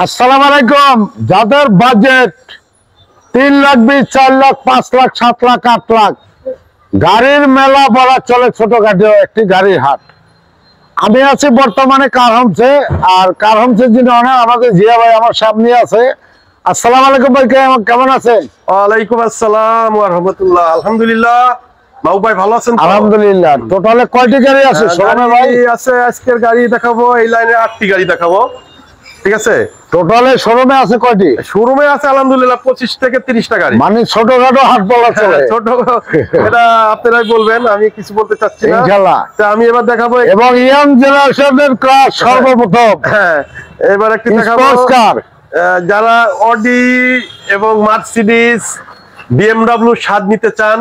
আসসালামু আলাইকুম। যাদের বাজেট 3 লাখ 20, 4 লাখ, 5 লাখ, 7 লাখ, 8 লাখ, গাড়ির মেলা বলা চলে, ছোটখাটো একটি গাড়ির হাট। আমি আছি বর্তমানে কার হোমসে, আর কার হোমসের যিনি অনার আমাদের জিয়া ভাই আমার সামনে আছে। আসসালামু আলাইকুম ভাই, কেমন আছেন? ওয়ালাইকুম আসসালাম ওয়া রাহমাতুল্লাহ। আলহামদুলিল্লাহ। বাবু ভাই ভালো আছেন? আলহামদুলিল্লাহ। টোটালে কয়টি গাড়ি আছে শোরুমে ভাই? আছে আজকের গাড়ি দেখাবো, এই লাইনে 8টি গাড়ি দেখাবো। ঠিক আছে, টোটালে শোরুমে আছে কয়টি? শোরুমে আছে আলহামদুলিল্লাহ 25 থেকে 30টা গাড়ি। মানে ছোটখাটো হাট বলা চলে। ছোট, এটা আপনারাই বলবেন, আমি কিছু বলতে চাচ্ছি না ইনশাআল্লাহ। তো আমি এবার দেখাবো, এবং ইয়াং জেনারেশনের ক্লাস সর্বপ্রথম। হ্যাঁ, এবার একটি দেখাবো যারা অডি এবং মার্সিডিজ, বিএমডব্লিউ স্বাদ নিতে চান,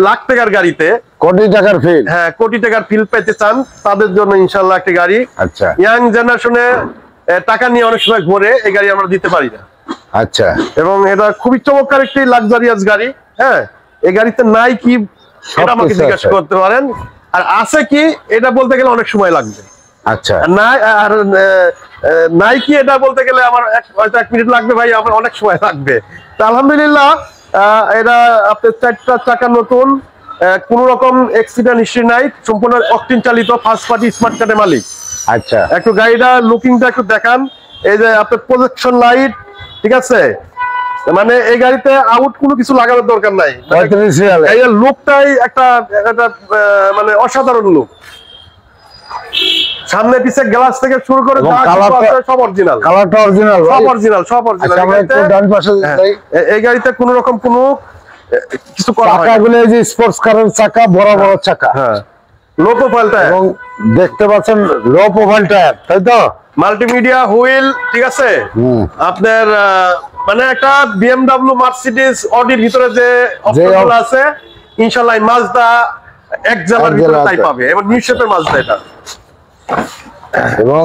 লাখ টাকার গাড়িতে কোটি টাকার ফিল, হ্যাঁ কোটি টাকার ফিল পেতে চান, তাদের জন্য ইনশাআল্লাহ একটি গাড়ি। আচ্ছা, ইয়াং জেনারেশনে টাকা নিয়ে অনেক সময় ঘুরে, এই গাড়ি আমরা দিতে পারি না। আচ্ছা, এবং এটা খুবই চমৎকার একটি লাক্সারিয়াস গাড়ি। হ্যাঁ, এই গাড়িতে নাই কি এটা আমাকে জিজ্ঞাসা করতে পারেন, আর আছে কি এটা বলতে গেলে অনেক সময় লাগবে। আচ্ছা, নাই আর নাই কি এটা বলতে গেলে আমার হয়তো 1 মিনিট লাগবে ভাই, আমার অনেক সময় লাগবে। তো আলহামদুলিল্লাহ এটা আপনার 4টা চাকা নতুন, কোন রকম অ্যাক্সিডেন্ট হিস্ট্রি নাই, সম্পূর্ণ অকটেন চালিত, ফার্স্ট পার্টি স্মার্ট কার্ডের মালিক। আচ্ছা, একটু গাড়িটা লুকিংটা একটু দেখান। এই যে আপনার প্রজেকশন লাইট, ঠিক আছে, মানে এই গাড়িতে আউট কোনো কিছু লাগানোর দরকার নাই, এই লুকটাই একটা মানে অসাধারণ লুক। সামনে পিছে গ্লাস থেকে শুরু করে সব অরিজিনাল, কালারটা অরিজিনাল, সব অরিজিনাল, সব অরিজিনাল। এই গাড়িতে কোন রকম কোনো কিছু করা হয় না। চাকাগুলো এই যে স্পোর্টস কারের চাকা, বড় বড় চাকা, হ্যাঁ, লো প্রোফাইল টায়ার, এবং দেখতে পাচ্ছেন লো প্রোফাইল টায়ার, তাই তো? মাল্টিমিডিয়া হুইল, ঠিক আছে। আপনার মানে একটা বিএমডব্লিউ, মার্সিডিজ, অডির ভিতরে যে অপশনগুলো আছে ইনশাআল্লাহ মাজদা এক জেলার ভিতরে তাই পাবে, এবং নিউ শেপের মাজদা এটা। এবং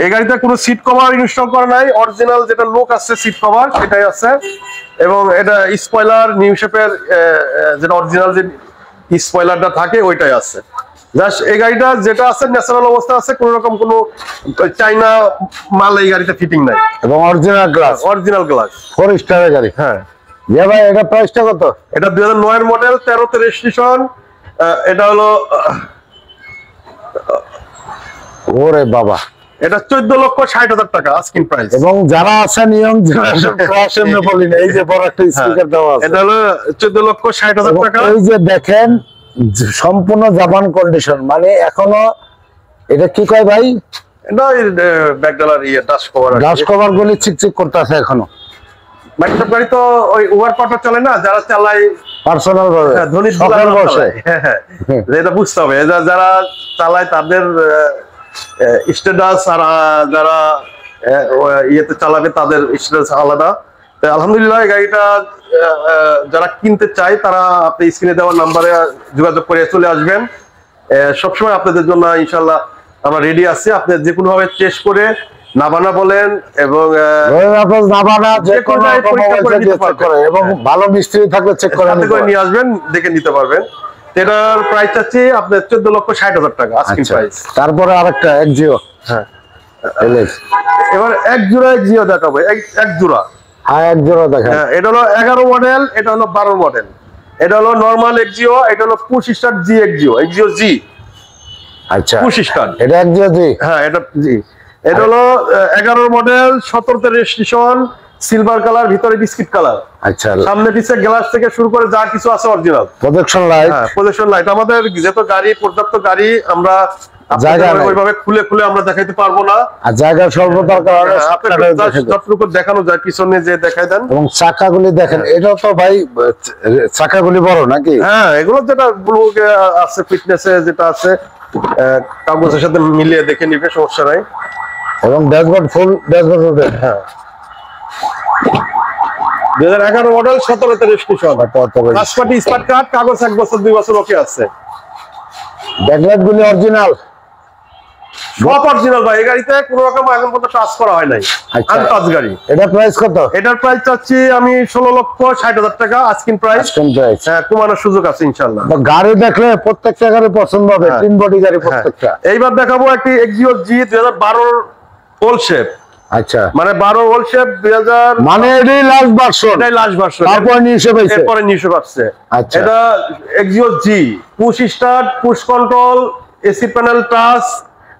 এই গাড়িতে কোনো সিট কভার ইনস্টল করা নাই, অরিজিনাল যেটা লুক আছে সিট কভার সেটাই আছে। এবং এটা স্পয়লার নিউ শেপের, যেটা অরিজিনাল যে স্পয়লারটা থাকে ওইটাই আছে। জাস্ট এই গাড়িটা যেটা আছে ন্যাচারাল অবস্থা আছে, কোন রকম কোনো চাইনা মাল এই গাড়িতে ফিটিং নাই, এবং অরিজিনাল গ্লাস, অরিজিনাল গ্লাস, 4 স্টারের গাড়ি। হ্যাঁ ভাই, এটা প্রাইসটা কত? এটা 2009 এর মডেল, 13তে রেজিস্ট্রেশন। এটা হলো, ওরে বাবা, এটা 14,60,000 টাকা আস্কিং প্রাইস। এবং যারা আছেন ইয়ং জেনারেশন ক্লাস এমনি বলি না, এই যে বড় একটা স্পিকার দেওয়া আছে, এটা হলো 14,60,000 টাকা। এই যে দেখেন সম্পূর্ণ জাপান কন্ডিশন, মানে এখনো এটা কি কয় ভাই, এটা ব্যাকডালার ডাস্ট কভার, ডাস্ট কভার গুলি চিকচিক করতেছে এখনো। ব্যাকডাপ গাড়ি তো ওই ওভার পাটা চলে না, যারা চালায় পার্সোনাল ভাবে, ধনী শখের বসে, এটা বুঝতে হবে। যারা চালায় তাদের স্ট্যাটাস, আর যারা ইয়েতে চালাবে তাদের স্ট্যাটাস আলাদা। আলহামদুলিল্লাহ এই গাড়িটা যারা কিনতে চায় তারা আপনি স্ক্রিনে দেওয়া নাম্বারে যোগাযোগ করে চলে আসবেন। সবসময় আপনাদের জন্য ইনশাল্লাহ আমরা রেডি আছি। আপনি যে কোনো ভাবে টেস্ট করে নাবানা বলেন, এবং এবং ভালো মিস্ত্রি থাকলে চেক করে নিয়ে আসবেন, দেখে নিতে পারবেন। এটার প্রাইস আছে আপনার 14,60,000 টাকা আস্কিং প্রাইস। তারপরে আরেকটা এক্সিও, হ্যাঁ এবার এক জোড়া এক্সিও দেখাবো, এক জোড়া, হ্যাঁ এক জোড়া দেখেন। এটা হলো 11 মডেল, এটা হলো 12 মডেল। এটা হলো নরমাল এক্সিও, এটা হলো পুশ স্টার্ট জি এক্সিও, এক্সিও জি। আচ্ছা, পুশ স্টার্ট, এটা এক্সিও জি, হ্যাঁ এটা জি। এটা হলো 11 মডেল, 17তে রেজিস্ট্রেশন, সিলভার কালার, ভিতরে বিস্কিট কালার। আচ্ছা, সামনে পিছে গ্লাস থেকে শুরু করে যা কিছু আছে অরিজিনাল। প্রজেকশন লাইট, হ্যাঁ প্রজেকশন লাইট। আমাদের যেহেতু গাড়ি পর্যাপ্ত গাড়ি, আমরা ওইভাবে খুলে খুলে আমরা দেখাইতে পারবো না, আর জায়গা স্বল্পতার কারণে যতটুকু দেখানো যায় পিছনে যে দেখাই দেন। এবং চাকাগুলি দেখেন, এটা তো ভাই চাকাগুলি বড় নাকি? হ্যাঁ, এগুলো যেটা ব্লগে আছে, ফিটনেসে যেটা আছে কাগজের সাথে মিলিয়ে দেখে নিবে, সমস্যা নাই। এবং ড্যাশবোর্ড ফুল ড্যাশবোর্ড, হ্যাঁ 2011 মডেল, 17তে registration, first party smart card, কাগজ 1 বছর 2 বছর ওকে আছে। ব্যাকলাইট গুলি অরিজিনাল, সব অরিজিনাল ভাই। এই গাড়িতে কোনো রকম এখন পর্যন্ত টাচ করা হয় নাই, আনটাচ গাড়ি। এটা প্রাইস কত? এটার প্রাইস চাচ্ছি আমি 16,60,000 টাকা আস্কিং প্রাইস। হ্যাঁ, কমানোর সুযোগ আছে ইনশাআল্লাহ। গাড়ি দেখলে প্রত্যেকটা গাড়ি পছন্দ হবে, তিন বডি গাড়ি প্রত্যেকটা। এইবার দেখাবো একটি এক্সিও জি, 2012 ওল্ড শেপ, আচ্ছা মানে 12 ওল্ড শেপ 2000, মানে এটাই লাস্ট ভার্সন, এটাই লাস্ট ভার্সন। তারপর নিউশে পাইছে, এরপরে নিউশে পাচ্ছে। আচ্ছা। এটা Axio G, push start, push control, AC panel touch,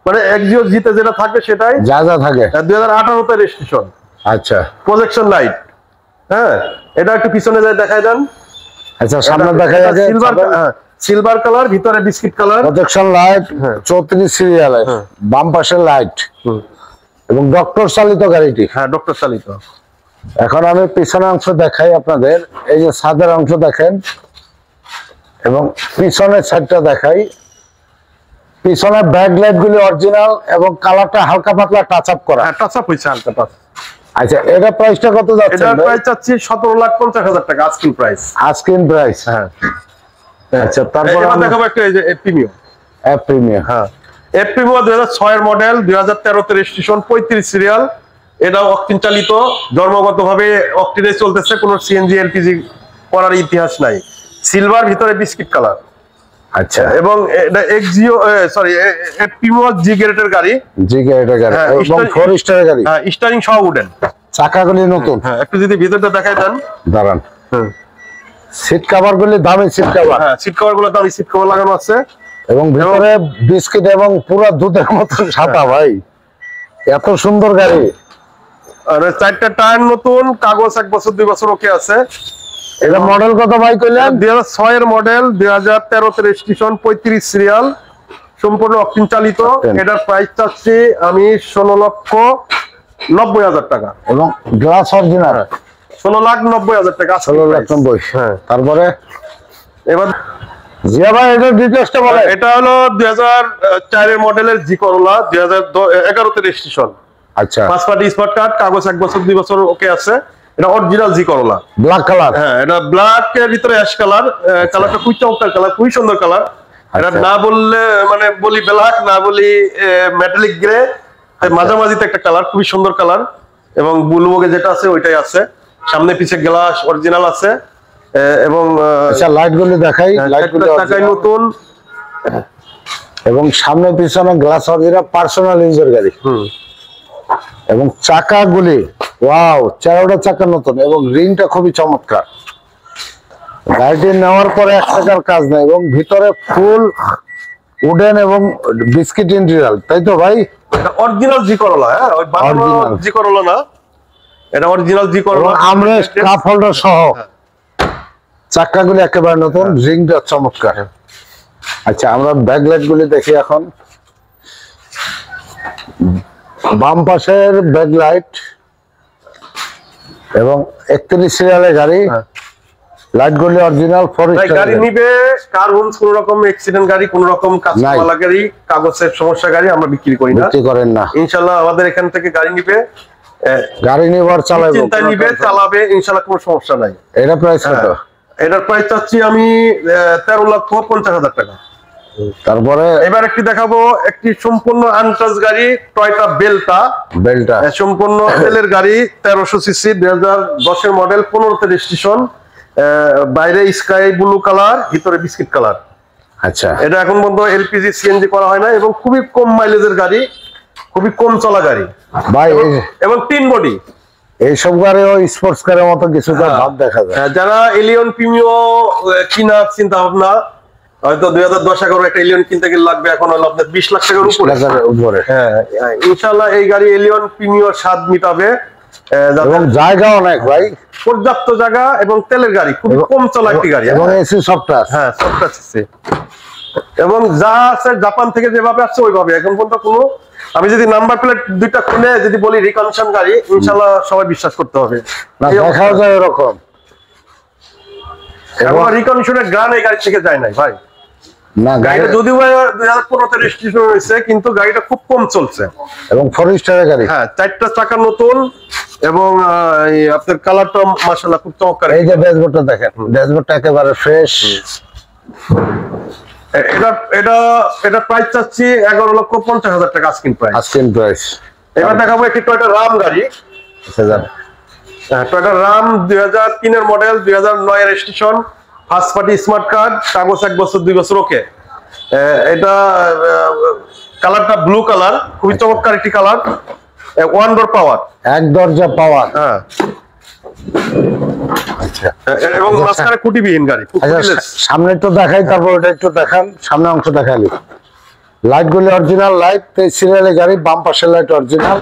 মানে এক্সিওস জিতে যেটা থাকবে সেটাই যা যা থাকে। 2018 তে রেজিস্ট্রেশন। আচ্ছা প্রজেকশন লাইট, হ্যাঁ এটা একটু পিছনে যায় দেখায় দেন। আচ্ছা সামনে দেখা যাচ্ছে সিলভার, হ্যাঁ সিলভার কালার, ভিতরে বিস্কিট কালার, প্রজেকশন লাইট 34 সিরিয়ালের, বাম পাশে লাইট এবং ডক্টর চালিত গাড়িটি। হ্যাঁ ডক্টর চালিত। এখন আমি পিছনের অংশ দেখাই আপনাদের, এই যে ছাদের অংশ দেখেন এবং পিছনের সাইডটা দেখাই। পিছনের ব্যাক লাইট গুলি অরিজিনাল এবং কালারটা হালকা পাতলা টাচ আপ করা। হ্যাঁ টাচ আপ হইছে হালকা টাচ। আচ্ছা এটা প্রাইসটা কত যাচ্ছে? এটার প্রাইস চাচ্ছি 17,50,000 টাকা আস্কিং প্রাইস। আস্কিং প্রাইস, হ্যাঁ আচ্ছা। তারপর এবার দেখাবো একটা এই যে প্রিমিয়াম। এফ প্রিমিয়াম, হ্যাঁ এফ প্রিমিয়াম 2006 এর মডেল, 2013 তে রেজিস্ট্রেশন, 35 সিরিয়াল। এটা অকটিন চালিত, জন্মগতভাবে অকটিনে চলতেছে, কোনো সিএনজি এলপিজি করার ইতিহাস নাই। সিলভার, ভিতরে বিস্কিট কালার। আচ্ছা এবং এটা এক্সিও সরি এফ প্রিমিয়াম জি গ্রেডের গাড়ি, জি গ্রেডের গাড়ি হ্যাঁ, এবং 4 স্টারের গাড়ি। হ্যাঁ স্টারিং সহ উডেন, চাকাগুলি নতুন। হ্যাঁ একটু যদি ভিতরটা দেখাই দেন। দাঁড়ান, হুম সিট কভার গুলি দামি সিট কভার, হ্যাঁ সিট কভার গুলো সিট কভার লাগানো আছে এবং ভিতরে বিস্কিট এবং পুরো দুধের মতন সাদা। ভাই এত সুন্দর গাড়ি। আর চারটা টায়ার নতুন, কাগজ 1 বছর 2 বছর ওকে আছে। এটা মডেল কত ভাই কইলেন? 2006 এর মডেল, 2013 তে রেজিস্ট্রেশন, 35 সিরিয়াল, সম্পূর্ণ অকটিন চালিত। এটার প্রাইস চাচ্ছি আমি 16,90,000 টাকা। এবং গ্লাস অরিজিনাল 16,90,000 টাকা। 16,90,000। হ্যাঁ তারপরে এবার জিয়া ভাই এটা ডিটেইলসটা বলেন। এটা হলো 2004 এর মডেলের জি করোলা, 2011 তে রেজিস্ট্রেশন, আচ্ছা 5 পার্টি স্মার্ট কার্ড, কাগজ 1 বছর 2 বছর ওকে আছে। এটা অরিজিনাল জি করোলা, ব্ল্যাক কালার। হ্যাঁ এটা ব্ল্যাক এর ভিতরে অ্যাশ কালার। কালারটা খুবই চমৎকার কালার, খুবই সুন্দর কালার। এটা না বললে মানে বলি ব্ল্যাক, না বলি মেটালিক গ্রে, মাঝামাঝিতে একটা কালার, খুবই সুন্দর কালার। এবং বুলবগে যেটা আছে ওইটাই আছে। সামনে পিছে গ্লাস অরিজিনাল আছে। এবং আচ্ছা লাইট গুলো দেখাই, লাইট গুলো টাকায় নতুন, এবং সামনে পিছনে গ্লাস অরিজিনাল, পার্সোনাল ইউজার গাড়ি। এবং চাকাগুলি ওয়াও, চারোটা চাকা নতুন এবং রিংটা খুবই চমৎকার। গাড়িটি নেওয়ার পরে 1 টাকার কাজ নাই এবং ভিতরে ফুল উডেন এবং বিস্কিট ইন্টেরিয়র, তাই তো ভাই? এটা অরিজিনাল জি করোলা, হ্যাঁ ওই বানানো জি করোলা না, এটা অরিজিনাল জি করোলা। আমরা কাপ হোল্ডার সহ, চাকাগুলি একেবারে নতুন, রিংটা চমৎকার। আচ্ছা আমরা ব্যাকলাইট গুলি দেখি এখন। বাম পাশের ব্যাকলাইট এবং 31 সিরিয়ালের গাড়ি, লাইট গুলি অরিজিনাল 4 স্টার গাড়ি নিবে, কার হোমস কোন রকম অ্যাক্সিডেন্ট গাড়ি, কোন রকম কাস্টমার গাড়ি, কাগজের সমস্যা গাড়ি আমরা বিক্রি করি না, বিক্রি করেন না। ইনশাআল্লাহ আমাদের এখান থেকে গাড়ি নিবে, গাড়ি নিবার চালাবে, চিন্তা নিবে, চালাবে, ইনশাআল্লাহ কোনো সমস্যা নাই। এটা প্রাইস কত? এটার প্রাইস চাচ্ছি আমি 13,50,000 টাকা। তারপরে এবার একটি দেখাবো, একটি সম্পূর্ণ আনটাচ গাড়ি, টয়োটা বেলটা, সম্পূর্ণ তেলের গাড়ি, 1300 সিসি, 2010 এর মডেল, 15 তে রেজিস্ট্রেশন, বাইরে স্কাই ব্লু কালার, ভিতরে বিস্কিট কালার। আচ্ছা এটা এখন পর্যন্ত এলপিজি সিএনজি করা হয় না এবং খুবই কম মাইলেজের গাড়ি, খুবই কম চলা গাড়ি ভাই। এবং 3 বডি, এইসব গাড়িও স্পোর্টস কারের মতো কিছুটা ভাব দেখা যায়। যারা এলিয়ন প্রিমিও কেনার চিন্তা ভাবনা, হয়তো 2010-11 একটা এলিয়ন কিনতে গেলে লাগবে এখন হলো আপনার 20 লাখ টাকার উপরে। হ্যাঁ ইনশাআল্লাহ এই গাড়ি এলিয়ন প্রিমিও স্বাদ মিটাবে এবং জায়গা অনেক ভাই, পর্যাপ্ত জায়গা এবং তেলের গাড়ি, খুব কম চলা একটি গাড়ি এবং এসি সফটওয়্যার, হ্যাঁ সফটওয়্যার আছে এবং যা আছে জাপান থেকে যেভাবে আসছে ওইভাবে। এখন পর্যন্ত কোনো, আমি যদি নাম্বার প্লেট দুইটা খুলে যদি বলি রিকন্ডিশন গাড়ি, ইনশাআল্লাহ সবাই বিশ্বাস করতে হবে না দেখা যায় এরকম। এবং রিকন্ডিশনের গান এই গাড়ি থেকে যায় নাই ভাই। না গাড়িটা যদিও 2015 তে রেজিস্ট্রেশন হয়েছে কিন্তু গাড়িটা খুব কম চলছে এবং 4 স্টারের গাড়ি। হ্যাঁ 4টা চাকা নতুন এবং আপনার কালারটা মাশাআল্লাহ খুব চমৎকার। এই যে ড্যাশবোর্ডটা দেখেন, ড্যাশবোর্ডটা একেবারে ফ্রেশ। এটা প্রাইস চাচ্ছি 11,50,000 টাকা আস্কিং প্রাইস। Asking price. এবার দেখাবো একটি টয়োটা রাম গাড়ি। টয়োটা রাম 2003 এর মডেল, 2009 এর registration, first party smart card, কাগজ 1 বছর 2 বছর ওকে। এটা কালারটা ব্লু কালার, খুবই চমৎকার একটি কালার ওয়ান ডোর পাওয়ার, এক দরজা পাওয়ার। হ্যাঁ। আচ্ছা এবং মাঝখানে খুঁটিবিহীন গাড়ি, আচ্ছা, সামনে একটু দেখাই, তারপর ওটা একটু দেখান, সামনে অংশ দেখালি। লাইট গুলি অরিজিনাল লাইট, সিরিয়ালের গাড়ি, বাম পাশের লাইট অরিজিনাল,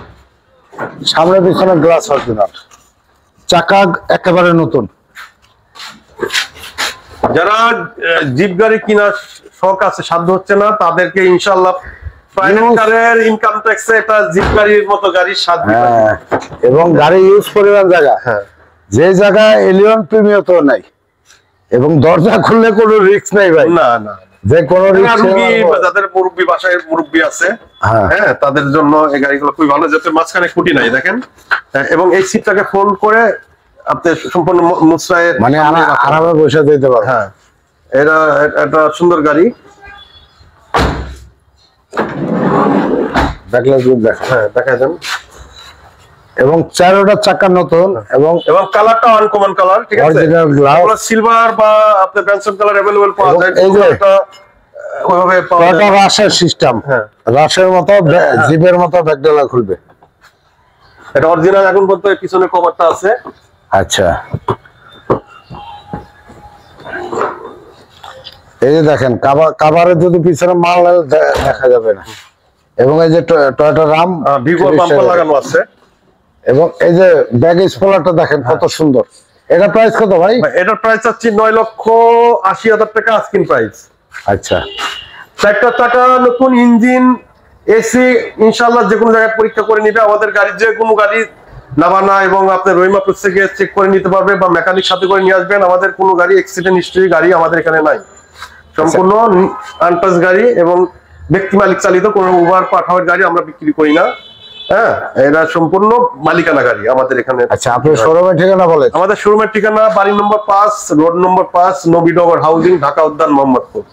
সামনে পিছনে গ্লাস অরিজিনাল, চাকা একেবারে নতুন। যারা জিপ গাড়ি কেনার শখ আছে, সাধ্য হচ্ছে না, তাদেরকে ইনশাআল্লাহ প্রাইভেট কারের ইনকাম ট্যাক্সে একটা জিপ গাড়ির মতো গাড়ির স্বাদ দিবে। হ্যাঁ, এবং গাড়ি ইউজ পরিমাণ জায়গা, হ্যাঁ, যে জায়গায় এলিয়ন প্রিমিয়াম তো নাই, এবং দরজা খুললে কোনো রিস্ক নাই ভাই, না না, যে কোনো রুগী বা যাদের মুরব্বী, বাসায় মুরব্বী আছে, হ্যাঁ, তাদের জন্য এই গাড়িগুলো খুবই ভালো, যাতে মাঝখানে খুঁটি নাই দেখেন। এবং এই সিটটাকে ফোল্ড করে আপনি সম্পূর্ণ মুসরায় মানে আরামে বসে দিতে পারবেন। হ্যাঁ, এটা সুন্দর গাড়ি। দেখলে হ্যাঁ, দেখা যান। এবং চারোটা চাকা নতুন, এবং কালারটা আনকমন কালার, ঠিক আছে। সিলভার বা আপনার ব্যানসন কালার अवेलेबल পাওয়া যায়। এই যে ওইভাবে পাওয়া যায়। রাশের সিস্টেম, হ্যাঁ, রাশের মতো জিপের মতো ব্যাকডালা খুলবে। এটা অরিজিনাল, এখন পর্যন্ত পিছনে কভারটা আছে। আচ্ছা, এই যে দেখেন কাভারে যদি পিছনে মাল দেখা যাবে না। এবং এই যে টয়োটা রাম ভিভো বাম্পার লাগানো আছে। এবং এই যে ব্যাগ স্পয়লারটা দেখেন কত সুন্দর। এটা প্রাইস কত ভাই? এটার প্রাইস আছে 9,80,000 টাকা আস্কিং প্রাইস। আচ্ছা, চারটা চাকা নতুন, ইঞ্জিন, এসি, ইনশাআল্লাহ যে কোনো জায়গায় পরীক্ষা করে নিবে। আমাদের গাড়ি যে কোনো গাড়ি নামানা এবং আপনার রহিমা প্রেস থেকে চেক করে নিতে পারবে, বা মেকানিক সাথে করে নিয়ে আসবেন। আমাদের কোনো গাড়ি অ্যাক্সিডেন্ট হিস্ট্রি গাড়ি আমাদের এখানে নাই, সম্পূর্ণ আনটাচ গাড়ি, এবং ব্যক্তি মালিক চালিত, কোনো উবার পাঠাওয়ার গাড়ি আমরা বিক্রি করি না। হ্যাঁ, এটা সম্পূর্ণ মালিকানা গাড়ি আমাদের এখানে। আচ্ছা, আপনার শোরুমের ঠিকানা বলেন। আমাদের শোরুমের ঠিকানা বাড়ি নম্বর 5, road number 5, Nabinagar housing, Dhaka উদ্যান, মোহাম্মদপুর।